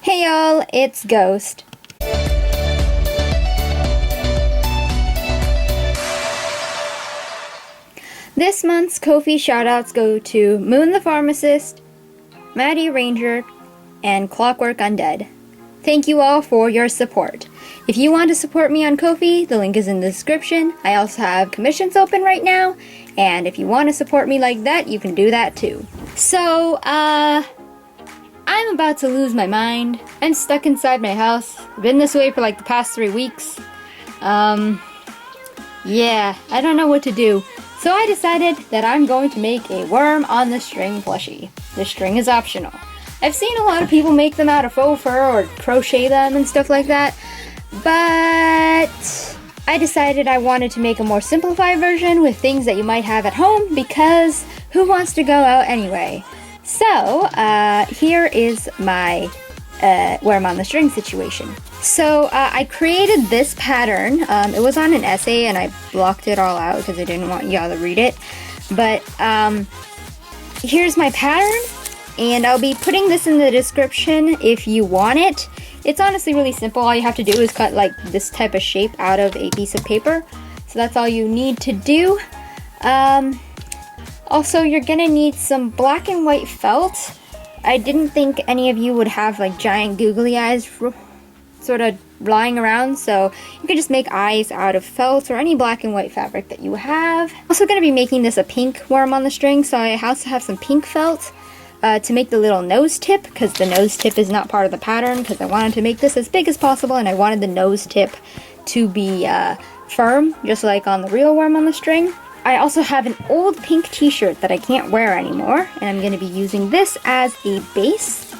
Hey y'all, it's Ghost. This month's Ko-fi shoutouts go to Moon the Pharmacist, Maddie Ranger, and Clockwork Undead. Thank you all for your support. If you want to support me on Ko-fi, the link is in the description. I also have commissions open right now, and if you want to support me like that, you can do that too. So, I'm about to lose my mind. I'm stuck inside my house. I've been this way for like the past 3 weeks. Yeah, I don't know what to do. So I decided that I'm going to make a worm on the string plushie. The string is optional. I've seen a lot of people make them out of faux fur or crochet them and stuff like that, but I decided I wanted to make a more simplified version with things that you might have at home because who wants to go out anyway? So, here is my worm on the string situation. So, I created this pattern. It was on an essay and I blocked it all out because I didn't want y'all to read it. But, here's my pattern, and I'll be putting this in the description if you want it. It's honestly really simple. All you have to do is cut like this type of shape out of a piece of paper. So that's all you need to do. Also, you're gonna need some black and white felt. I didn't think any of you would have like giant googly eyes sort of lying around, so you can just make eyes out of felt or any black and white fabric that you have. Also gonna be making this a pink worm on the string, so I also have some pink felt to make the little nose tip, because the nose tip is not part of the pattern, because I wanted to make this as big as possible and I wanted the nose tip to be firm, just like on the real worm on the string. I also have an old pink t-shirt that I can't wear anymore, and I'm going to be using this as a base.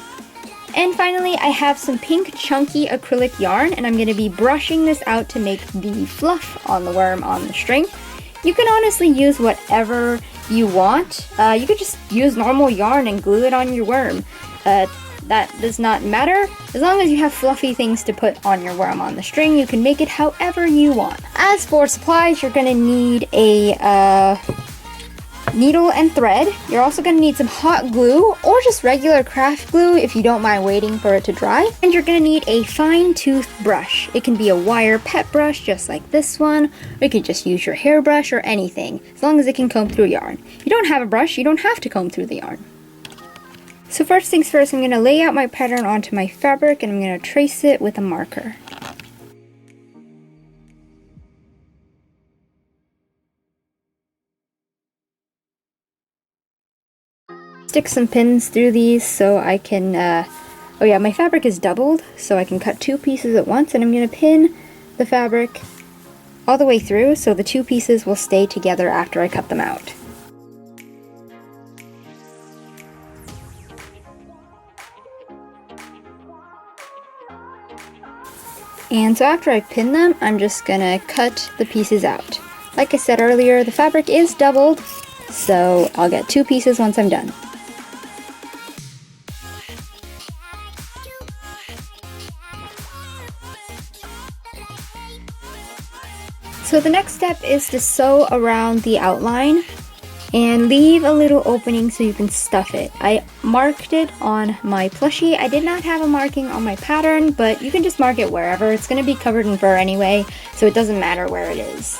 And finally, I have some pink chunky acrylic yarn, and I'm going to be brushing this out to make the fluff on the worm on the string. You can honestly use whatever you want. You could just use normal yarn and glue it on your worm. That does not matter. As long as you have fluffy things to put on your worm on the string, you can make it however you want. As for supplies, you're gonna need a needle and thread. You're also gonna need some hot glue or just regular craft glue if you don't mind waiting for it to dry. And you're gonna need a fine tooth brush. It can be a wire pet brush just like this one, or you could just use your hairbrush or anything, as long as it can comb through yarn. If you don't have a brush, you don't have to comb through the yarn. So first things first, I'm going to lay out my pattern onto my fabric and I'm going to trace it with a marker. Stick some pins through these so I can, oh yeah, my fabric is doubled, so I can cut 2 pieces at once, and I'm going to pin the fabric all the way through so the 2 pieces will stay together after I cut them out. And so after I pin them, I'm just gonna cut the pieces out. Like I said earlier, the fabric is doubled, so I'll get 2 pieces once I'm done. So the next step is to sew around the outline and leave a little opening so you can stuff it. I marked it on my plushie. I did not have a marking on my pattern, but you can just mark it wherever. It's going to be covered in fur anyway, so it doesn't matter where it is.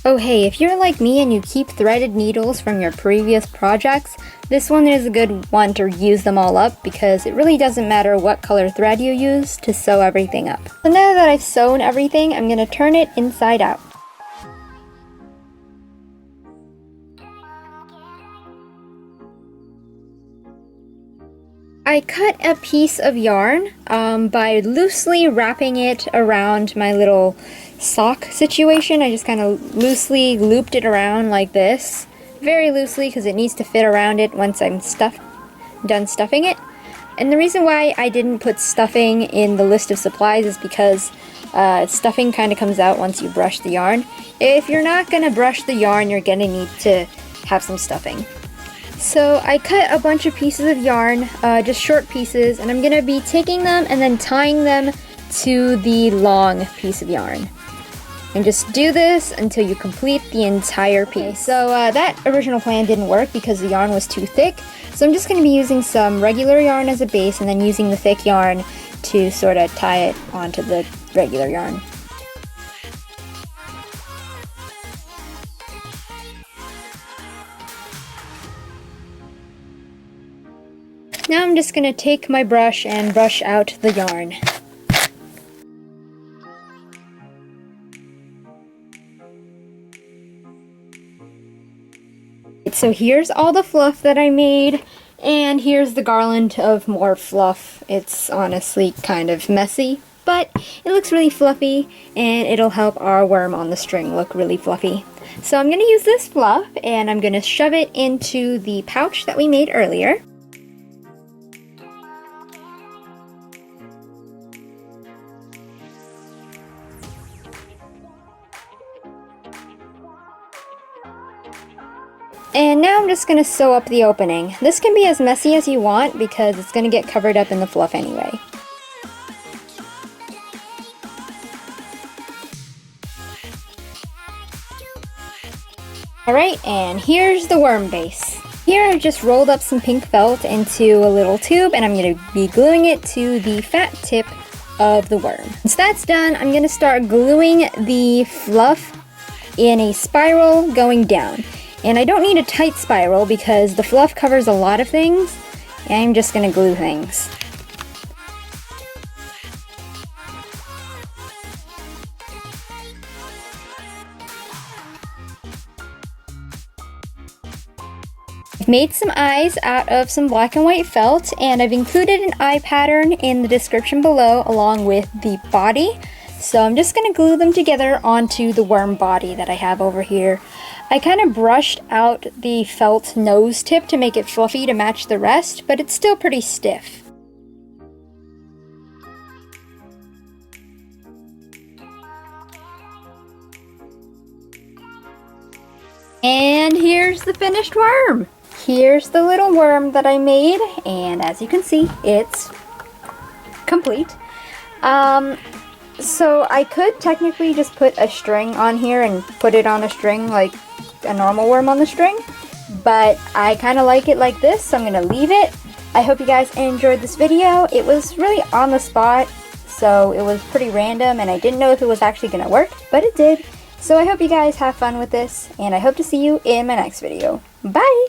Oh hey, if you're like me and you keep threaded needles from your previous projects, this one is a good one to use them all up because it really doesn't matter what color thread you use to sew everything up. So now that I've sewn everything, I'm going to turn it inside out. I cut a piece of yarn by loosely wrapping it around my little sock situation. I just kind of loosely looped it around like this. Very loosely because it needs to fit around it once I'm done stuffing it. And the reason why I didn't put stuffing in the list of supplies is because stuffing kind of comes out once you brush the yarn. If you're not going to brush the yarn, you're going to need to have some stuffing. So I cut a bunch of pieces of yarn, just short pieces, and I'm going to be taking them and then tying them to the long piece of yarn. And just do this until you complete the entire piece. Okay, so that original plan didn't work because the yarn was too thick. So I'm just going to be using some regular yarn as a base and then using the thick yarn to sort of tie it onto the regular yarn. Now I'm just going to take my brush and brush out the yarn. So here's all the fluff that I made, and here's the garland of more fluff. It's honestly kind of messy, but it looks really fluffy, and it'll help our worm on the string look really fluffy. So I'm going to use this fluff, and I'm going to shove it into the pouch that we made earlier. And now I'm just going to sew up the opening. This can be as messy as you want because it's going to get covered up in the fluff anyway. Alright, and here's the worm base. Here I've just rolled up some pink felt into a little tube and I'm going to be gluing it to the fat tip of the worm. Once that's done, I'm going to start gluing the fluff in a spiral going down. And I don't need a tight spiral because the fluff covers a lot of things, and I'm just going to glue things. I've made some eyes out of some black and white felt, and I've included an eye pattern in the description below along with the body. So I'm just going to glue them together onto the worm body that I have over here. I kind of brushed out the felt nose tip to make it fluffy to match the rest, but it's still pretty stiff. And here's the finished worm. Here's the little worm that I made, and as you can see, it's complete. So I could technically just put a string on here and put it on a string like a normal worm on the string, but I kind of like it like this, so I'm going to leave it. I hope you guys enjoyed this video. It was really on the spot, so it was pretty random and I didn't know if it was actually going to work, but it did. So I hope you guys have fun with this, and I hope to see you in my next video. Bye!